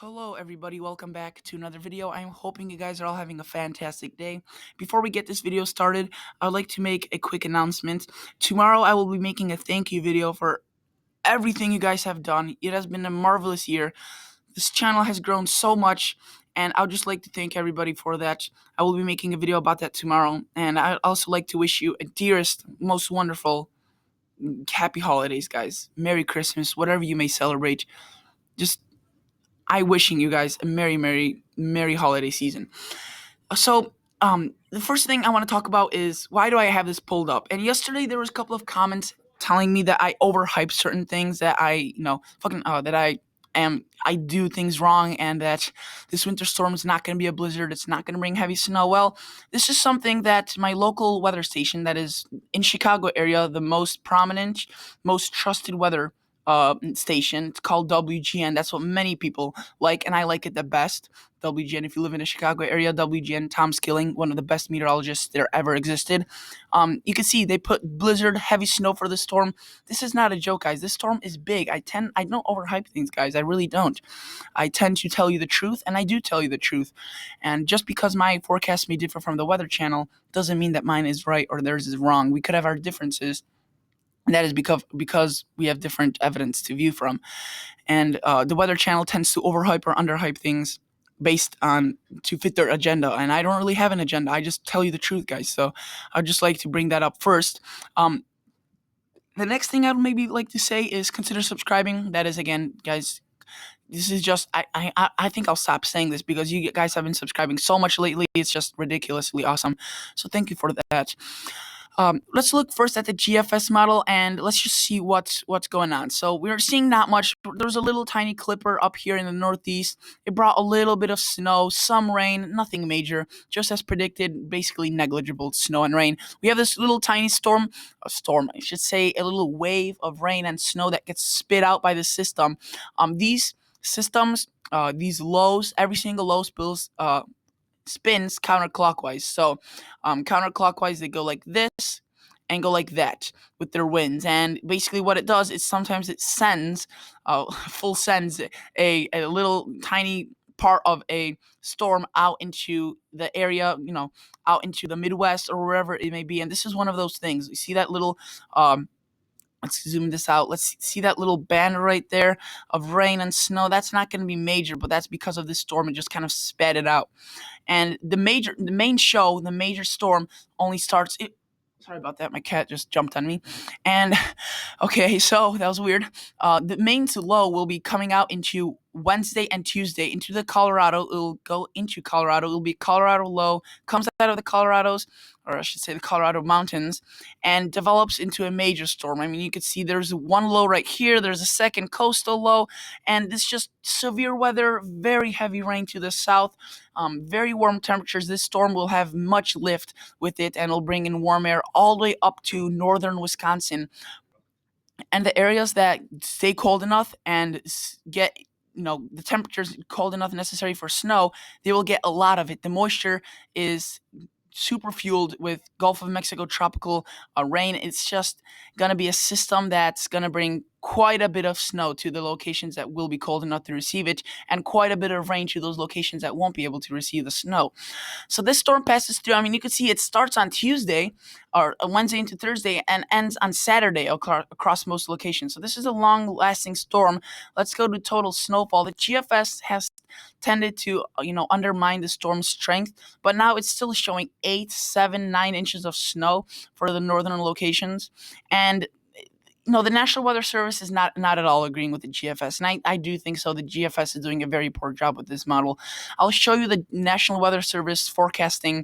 Hello everybody, welcome back to another video. I'm hoping you guys are all having a fantastic day. Before we get this video started, I would like to make a quick announcement. Tomorrow I will be making a thank you video for everything you guys have done. It has been a marvelous year. This channel has grown so much, and I would just like to thank everybody for that. I will be making a video about that tomorrow, and I'd also like to wish you a dearest, most wonderful, happy holidays, guys. Merry Christmas, whatever you may celebrate. Just I wishing you guys a merry holiday season. The first thing I want to talk about is why do I have this pulled up? And yesterday there was a couple of comments telling me that I overhype certain things, that I do things wrong, and that this winter storm is not going to be a blizzard. It's not going to bring heavy snow. Well, this is something that my local weather station, that is in Chicago area, the most prominent, most trusted weather station. It's called WGN. That's what many people like, and I like it the best. WGN, if you live in the Chicago area, WGN, Tom Skilling, one of the best meteorologists there ever existed. You can see they put blizzard, heavy snow for the storm. This is not a joke, guys. This storm is big. I don't overhype things, guys. I really don't. I tend to tell you the truth, and I do tell you the truth. And just because my forecast may differ from the Weather Channel doesn't mean that mine is right or theirs is wrong. We could have our differences. And that is because we have different evidence to view from. And the Weather Channel tends to overhype or underhype things based on to fit their agenda. And I don't really have an agenda. I just tell you the truth, guys. So I'd just like to bring that up first. The next thing I'd maybe like to say is consider subscribing. That is, again, guys, this is just I think I'll stop saying this because you guys have been subscribing so much lately. It's just ridiculously awesome. So thank you for that. Let's look first at the GFS model, and let's just see what's going on. So we're seeing not much. There's a little tiny clipper up here in the northeast. It brought a little bit of snow, some rain, nothing major, just as predicted, basically negligible snow and rain. We have this little tiny I should say, a little wave of rain and snow that gets spit out by the system. These systems, these lows, every single low spins counterclockwise. So counterclockwise, they go like this and go like that with their winds. And basically what it does is sometimes it sends, sends a little tiny part of a storm out into the area, out into the Midwest or wherever it may be. And this is one of those things. You see that little let's zoom this out. Let's see that little band right there of rain and snow. That's not going to be major, but that's because of this storm. It just kind of sped it out. And the major storm only starts. Sorry about that. My cat just jumped on me. And okay, so that was weird. The main to low will be coming out into Wednesday and Tuesday into the Colorado. It'll go into Colorado. It'll be Colorado low, comes out of the Colorados, or I should say the Colorado mountains, and develops into a major storm. I mean, you could see there's one low right here. There's a second coastal low, and this just severe weather, very heavy rain to the south, very warm temperatures. This storm will have much lift with it, and it'll bring in warm air all the way up to northern Wisconsin. And the areas that stay cold enough and get the temperatures cold enough necessary for snow, they will get a lot of it. The moisture is super fueled with Gulf of Mexico tropical rain. It's just going to be a system that's going to bring quite a bit of snow to the locations that will be cold enough to receive it, and quite a bit of rain to those locations that won't be able to receive the snow. So this storm passes through. I mean, you can see it starts on Tuesday or Wednesday into Thursday and ends on Saturday across most locations. So this is a long-lasting storm. Let's go to total snowfall. The GFS has tended to undermine the storm's strength, but now it's still showing 8, 7, 9 inches of snow for the northern locations. And the National Weather Service is not at all agreeing with the GFS, and I do think so. The GFS is doing a very poor job with this model. I'll show you the National Weather Service forecasting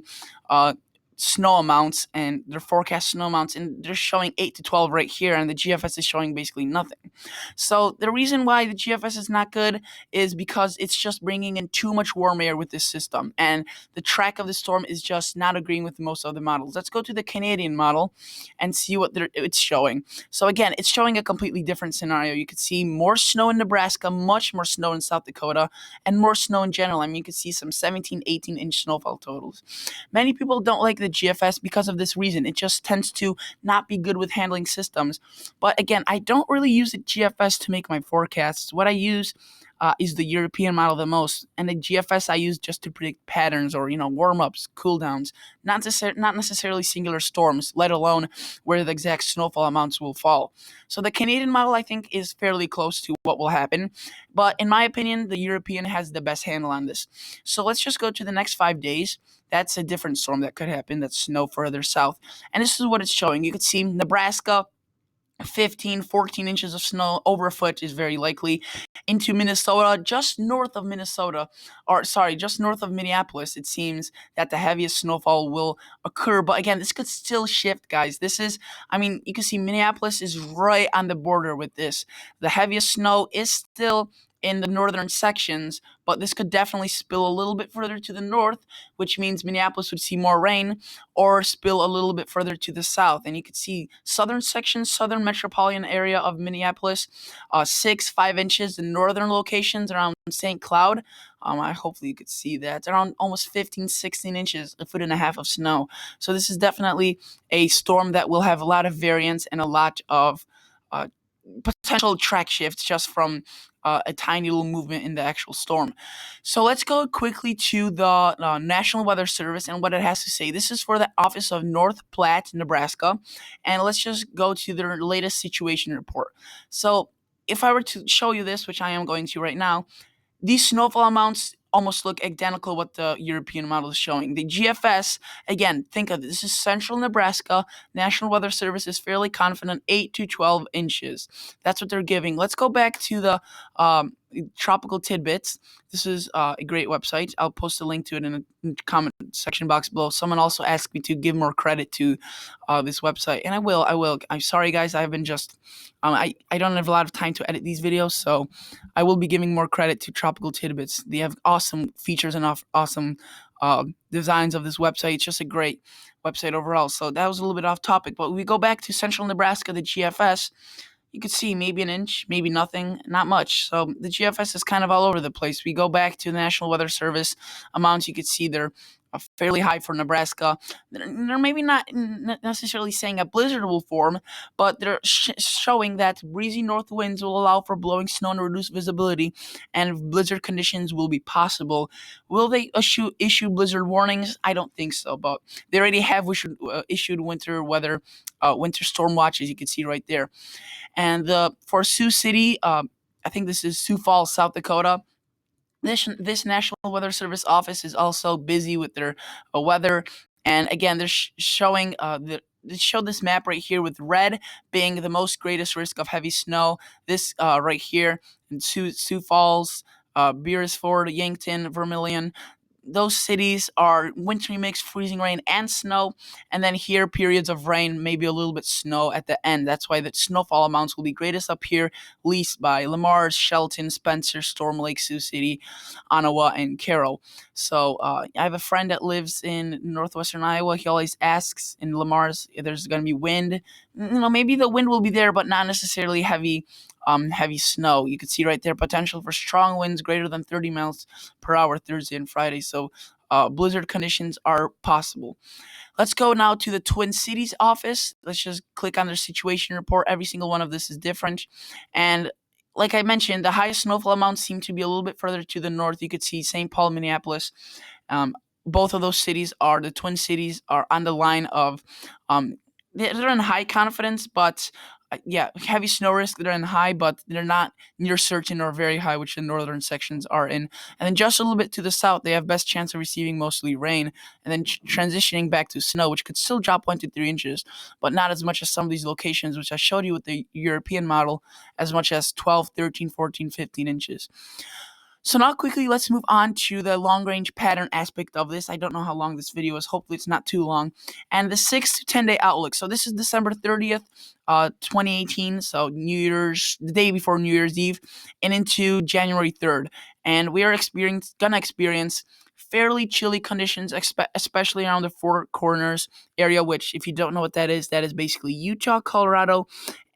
snow amounts and their forecast snow amounts, and they're showing 8 to 12 right here, and the GFS is showing basically nothing. So the reason why the GFS is not good is because it's just bringing in too much warm air with this system, and the track of the storm is just not agreeing with most of the models. Let's go to the Canadian model and see what it's showing. So again, it's showing a completely different scenario. You could see more snow in Nebraska, much more snow in South Dakota, and more snow in general. I mean, you could see some 17, 18-inch snowfall totals. Many people don't like the GFS because of this reason. It just tends to not be good with handling systems. But again, I don't really use the GFS to make my forecasts. What I use is the European model the most, and the GFS I use just to predict patterns or warm ups, cool downs, not necessarily singular storms, let alone where the exact snowfall amounts will fall. So the Canadian model I think is fairly close to what will happen, but in my opinion, the European has the best handle on this. So let's just go to the next 5 days. That's a different storm that could happen. That's snow further south, and this is what it's showing. You can see Nebraska. 15, 14 inches of snow over a foot is very likely into Minnesota, just north of Minnesota, or sorry, just north of Minneapolis. It seems that the heaviest snowfall will occur, but again, this could still shift, guys. You can see Minneapolis is right on the border with this. The heaviest snow is still in the northern sections, but this could definitely spill a little bit further to the north, which means Minneapolis would see more rain, or spill a little bit further to the south. And you could see southern sections, southern metropolitan area of Minneapolis, 5 inches in northern locations around St. Cloud. I hopefully you could see that around almost 15, 16 inches, a foot and a half of snow. So this is definitely a storm that will have a lot of variance and a lot of uh, potential track shifts just from a tiny little movement in the actual storm. So let's go quickly to the National Weather Service and what it has to say. This is for the Office of North Platte, Nebraska, and let's just go to their latest situation report. So if I were to show you this, which I am going to right now, these snowfall amounts almost look identical what the European model is showing. The GFS, again, think of this is central Nebraska. National Weather Service is fairly confident 8 to 12 inches. That's what they're giving. Let's go back to the Tropical Tidbits. This is a great website. I'll post a link to it in the comment section box below. Someone also asked me to give more credit to this website, and I will. I'm sorry, guys. I've been just I don't have a lot of time to edit these videos, so I will be giving more credit to Tropical Tidbits. They have awesome features and awesome designs of this website. It's just a great website overall. So that was a little bit off topic, but we go back to central Nebraska, the GFS. You could see maybe an inch, maybe nothing, not much. So the GFS is kind of all over the place. We go back to the National Weather Service amounts. You could see they're fairly high for Nebraska. They're maybe not necessarily saying a blizzard will form, but they're showing that breezy north winds will allow for blowing snow and reduced visibility, and blizzard conditions will be possible. Will they issue blizzard warnings? I don't think so, but they already have issued winter storm watches. You can see right there. And for Sioux City, I think this is Sioux Falls, South Dakota. This National Weather Service office is also busy with their weather, and again, they're showing they show this map right here with red being the most greatest risk of heavy snow. This right here in Sioux Falls, Beresford, Yankton, Vermilion. Those cities are wintry mix, freezing rain and snow, and then here periods of rain, maybe a little bit snow at the end. That's why the snowfall amounts will be greatest up here, least by Lamars, Shelton, Spencer, Storm Lake, Sioux City, Ottawa, and Carroll. So I have a friend that lives in northwestern Iowa. He always asks in Lamars if there's going to be wind. Maybe the wind will be there, but not necessarily heavy snow. You can see right there potential for strong winds greater than 30 miles per hour Thursday and Friday. So blizzard conditions are possible. Let's go now to the Twin Cities office. Let's just click on their situation report. Every single one of this is different. And like I mentioned, the highest snowfall amounts seem to be a little bit further to the north. You could see St. Paul, Minneapolis. Both of those cities the Twin Cities are on the line of, they're in high confidence, but heavy snow risk. They're in high, but they're not near certain or very high, which the northern sections are in. And then just a little bit to the south, they have best chance of receiving mostly rain, and then transitioning back to snow, which could still drop 1 to 3 inches, but not as much as some of these locations, which I showed you with the European model, as much as 12, 13, 14, 15 inches. So now quickly, let's move on to the long-range pattern aspect of this. I don't know how long this video is. Hopefully it's not too long. And the 6 to 10 day outlook. So this is December 30th, 2018. So the day before New Year's Eve, and into January 3rd. And we are gonna experience fairly chilly conditions, especially around the Four Corners area, which if you don't know what that is basically Utah, Colorado,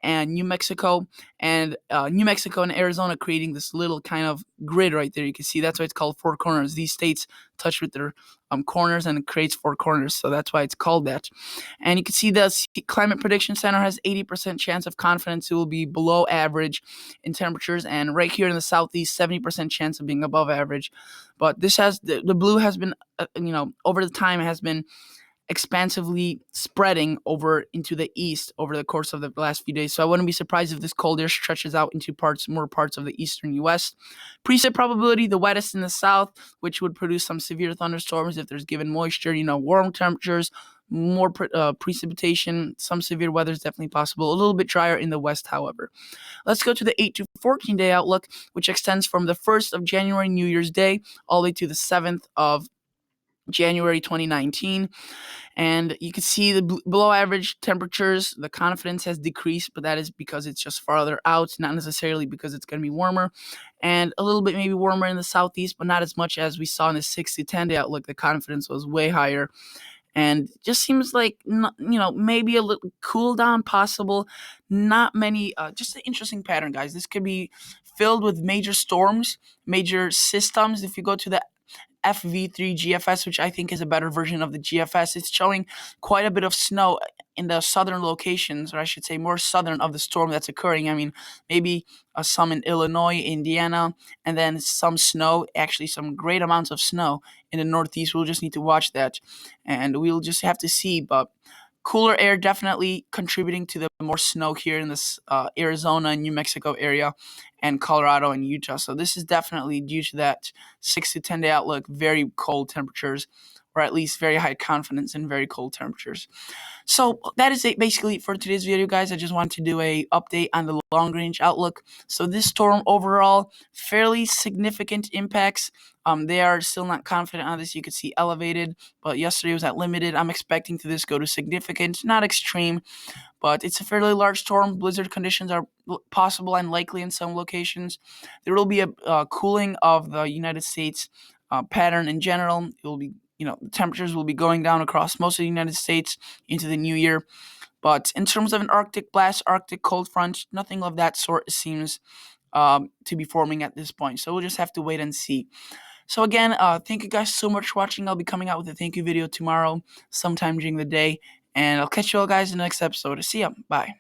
and New Mexico, and New Mexico and Arizona creating this little kind of grid right there. You can see that's why it's called Four Corners. These states touch with their corners, and it creates four corners, so that's why it's called that. And you can see the Climate Prediction Center has 80% chance of confidence it will be below average in temperatures, and right here in the southeast, 70% chance of being above average. But this has the blue has been, over the time it has been expansively spreading over into the east over the course of the last few days. So I wouldn't be surprised if this cold air stretches out into more parts of the eastern U.S. Precip probability, the wettest in the south, which would produce some severe thunderstorms if there's given moisture, warm temperatures, more precipitation, some severe weather is definitely possible. A little bit drier in the west, however. Let's go to the 8 to 14 day outlook, which extends from the 1st of January, New Year's Day, all the way to the 7th of January 2019. And you can see the below average temperatures. The confidence has decreased, but that is because it's just farther out, not necessarily because it's going to be warmer. And a little bit maybe warmer in the southeast, but not as much as we saw in the 6 to 10 day outlook. The confidence was way higher. And just seems like, maybe a little cool down possible. Not many, just an interesting pattern, guys. This could be filled with major storms, major systems. If you go to the FV3 GFS, which I think is a better version of the GFS, it's showing quite a bit of snow in the southern locations, or I should say more southern of the storm that's occurring. I mean, maybe some in Illinois, Indiana, and then some snow, actually some great amounts of snow in the Northeast. We'll just need to watch that, and we'll just have to see. But cooler air definitely contributing to the more snow here in this Arizona and New Mexico area, and Colorado and Utah. So this is definitely due to that 6 to 10 day outlook, very cold temperatures, or at least very high confidence in very cold temperatures. So that is it basically for today's video, guys. I just wanted to do a update on the long range outlook. So this storm overall, fairly significant impacts. They are still not confident on this. You could see elevated, but yesterday was at limited. I'm expecting to this go to significant, not extreme, but it's a fairly large storm. Blizzard conditions are possible and likely in some locations. There will be a cooling of the United States pattern in general. It will be, the temperatures will be going down across most of the United States into the new year. But in terms of an Arctic blast, Arctic cold front, nothing of that sort seems to be forming at this point. So we'll just have to wait and see. So again, thank you guys so much for watching. I'll be coming out with a thank you video tomorrow, sometime during the day. And I'll catch you all guys in the next episode. See ya. Bye.